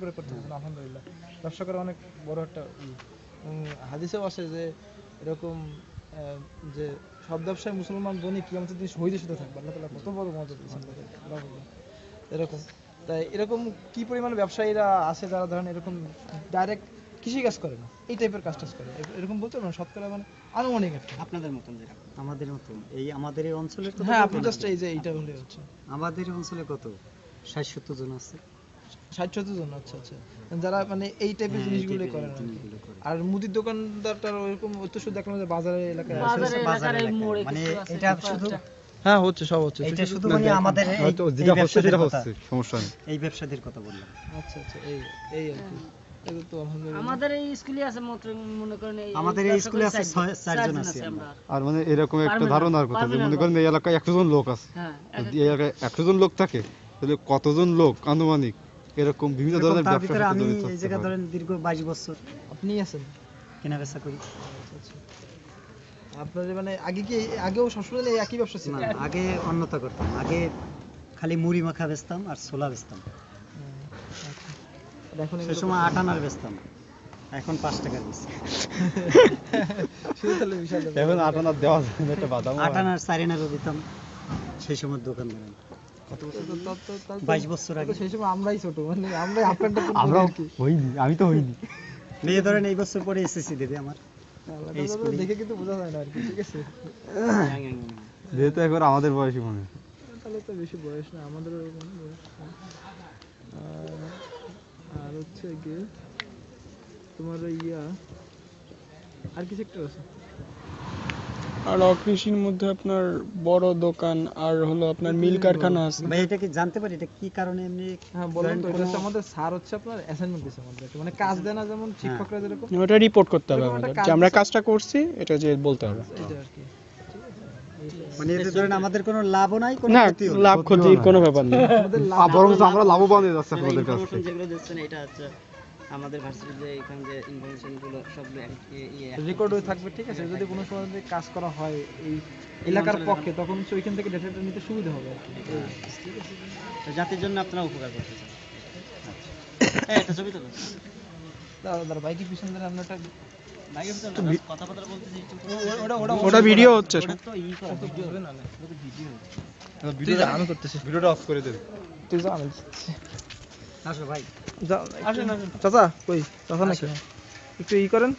করে করতেছেন আলহামদুলিল্লাহ। ব্যবসা করা অনেক বড় একটা হাদিসেও আছে যে এরকম যে সব ব্যবসায় মুসলমান বনি কিয়ামতের দিন শহীদের সাথে থাকবে। আল্লাহ তাআলা কত বড় মর্যাদা দিয়েছেন এরকম। তাই এরকম কি পরিমাণ ব্যবসায়ীরা আছে যারা ধরেন এরকম ডাইরেক্ট কৃষি কাজ করে না, এই টাইপের কাজ করে এরকম বলতে পারবেন শতকরা মানে আনুমানিক একটা আপনাদের মতন যেটা আমাদের মতন আমাদের এই অঞ্চলের কথা হ্যাঁ আপনি জাস্ট এই যে এইটা হলে হচ্ছে আমাদের অঞ্চলে কত 60-70 জন আছে 60-70 জন। আচ্ছা যারা মানে এই টাইপের জিনিসগুলো করেন আর মুদির দোকানদারটার ওরকম তো দেখলাম যে বাজারে এলাকায় মানে এটা শুধু হ্যাঁ হচ্ছে সব হচ্ছে এটা শুধু মানে আমাদের হয়তো যেটা হচ্ছে সেটা হচ্ছে সমস্যা নেই এই ব্যবসাদের কথা বললাম। আচ্ছা এই আর কি আমাদের এই স্কুলে আছে মনে করেন আমাদের এই স্কুলে আছে 4 জন আছে আমরা। আর মানে এরকম একটা ধারণার কথা যে মনে করেন এই এলাকায় 100 জন লোক আছে, যদি এই এলাকায় 100 জন লোক থাকে তাহলে কতজন লোক আনুমানিক এরকম বিভিন্ন ধরনের ব্যবসা সাথে আমি জড়িত এই জায়গা ধরেন দীর্ঘ 22 বছর আপনি আছেন কেনা বেচা করি। আচ্ছা আপনার মানে আগেও সবসময় এই একই ব্যবসা ছিল? না আগে অন্যতা করতাম, আগে খালি মুড়ি মাখা বেচতাম আর ছোলা বেচতাম। এখন সেই সময় 8 আনার বেচতাম, এখন 5 টাকার বেচি। এখন 8 আনা দেওয়া যায় না, একটা বাদাম 8 আনার 4 আনারও দিতাম সেই সময় দোকানদার। কত বছর? 22 বছর আগে। সেই সময় আমরাই ছোট, মানে আমরাই আপনারটা আমরা হইনি, আমি তো হইনি। মেয়ে ধরেন এই বছর পরে এসএসসি দেবে আমার। এই স্কুলে দেখে কিন্তু বোঝা যায় না আর কি, ঠিক আছে? যেহেতু এখন আমাদের বয়সী মনে হয়, তাহলে তো বেশি বয়স না, আমাদের ওরকম বয়স না। আর হচ্ছে কি তোমার আর কি সেক্টর আছে? আর অকৃষির মধ্যে আপনার বড় দোকান আর হলো আপনার মিল কারখানা আছে। ভাই এটা কি জানতে পারি এটা কি কারণে এমনি? হ্যাঁ বলেন তো। এটা হচ্ছে আমাদের স্যার হচ্ছে আপনার অ্যাসাইনমেন্ট দিয়েছে আমাদের, মানে কাজ দেয় না যেমন শিক্ষকরা যেরকম, ওটা রিপোর্ট করতে হবে আমাদের যে আমরা কাজটা করছি, এটা যে বলতে হবে। এইটা আর কি। মানে এতে ধরেন আমাদের কোনো লাভও নাই, কোনো না ক্ষতিও নাই। লাভ ক্ষতি কোনো ব্যাপার না। আমাদের বরং আমরা লাভবান হয়ে যাচ্ছি আপনাদের কাছ থেকে। যেগুলো দিচ্ছেন এটা হচ্ছে আমাদের ভার্সিটিতে এখানে যে ইনফরমেশন গুলো সবগুলো রেকর্ড হয়ে থাকবে, ঠিক আছে? যদি কোনো সময় যদি কাজ করা হয় এই এলাকার পক্ষে, তখন হচ্ছে ওইখান থেকে ডেটাটা নিতে সুবিধা হবে আর কি। ঠিক আছে, তো জাতির জন্য আপনারা উপকার করতেছেন। আচ্ছা এটা ছবি তো দাদা ভাই কি পিছন ধরে আমরা একটা কথা বলতেছি ওটা ভিডিও হচ্ছে। ওটা তো ভিডিও হবে না, ওটা ভিডিও হচ্ছে। ভিডিওটা আমি করতেছি, ভিডিওটা অফ করে দেন। তুই যা, আমি দিচ্ছি। আসো ভাই যা আসেন চাচা, কই চাচা নাকি? একটু করেন।